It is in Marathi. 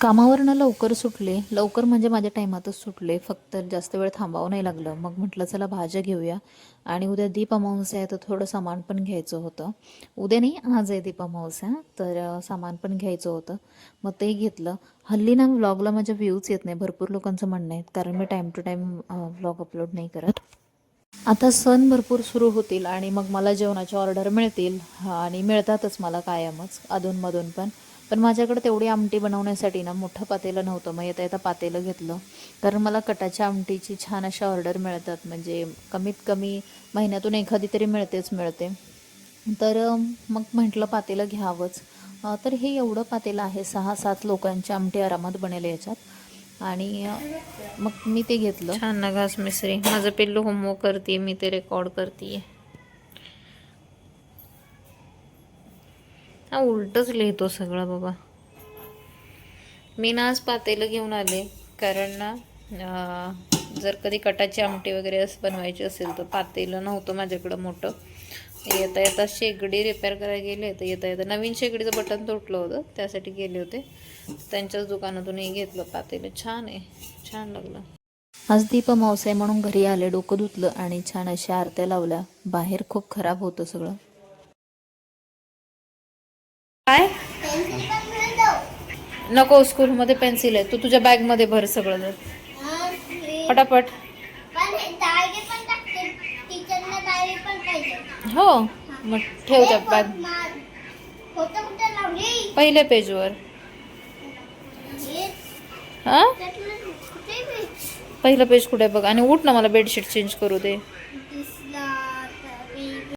कामावरनं लवकर सुटले. लवकर म्हणजे माझ्या टायमातच सुटले. फक्त जास्त वेळ थांबावं नाही लागलं. मग म्हटलं चला भाज्या घेऊया आणि उद्या दीप अमावस्या आहे तर थोडं सामान पण घ्यायचं होतं. उद्या नाही, आज आहे दीप अमावस्या, तर सामान पण घ्यायचं होतं. मग ते घेतलं. हल्ली ना व्लॉगला माझ्या व्ह्यूज येत नाही. भरपूर लोकांचं म्हणणं आहे, कारण मी time to time vlog upload नाही करत. आता सण भरपूर सुरू होतील आणि मग मला जेवणाची ऑर्डर मिळतील. आणि मिळतातच मला कायमच अधूनमधून पण. पण माझ्याकडे तेवढी आमटी बनवण्यासाठी ना मोठं पातेलं नव्हतं. मग येता येता पातेलं घेतलं, कारण मला कटाच्या आमटीची छान अशा ऑर्डर मिळतात. म्हणजे कमीत कमी महिन्यातून एखादी तरी मिळते. तर मग म्हटलं पातेलं घ्यावंच. तर हे एवढं पातेलं आहे, 6-7 लोकांची आमटी आरामात बनेल याच्यात. आणि मग मी ते घेतलं. छान ना घास मिसरी. माझं पिल्लू होमवर्क करते, मी ते रेकॉर्ड करते. हा उलटच लिहितो सगळं बाबा. मी ना आज पातेलं घेऊन आले, कारण ना जर कधी कटाची आमटी वगैरे असं बनवायची असेल तर पातेलं नव्हतं माझ्याकडं मोठं. येता येता शेगडी रिपेअर करायला गेले, तर येता येता नवीन शेगडीचं बटन तुटलं होतं, त्यासाठी गेले होते. त्यांच्याच दुकानातूनही घेतलं पातेलं. छान आहे, छान लागलं. आज दीप अमावस्या आहे म्हणून घरी आले, डोकं धुतलं आणि छान अशा आरत्या लावल्या. बाहेर खूप खराब होतं सगळं. काय नको, स्कूलमध्ये पेन्सिल आहे. तू तुझ्या बॅगमध्ये भर सगळं जर पटापट. हो, मग ठेव त्या बॅग पहिल्या पेजवर. हा, पहिलं पेज कुठे बघ. आणि उठ ना, मला बेडशीट चेंज करू दे.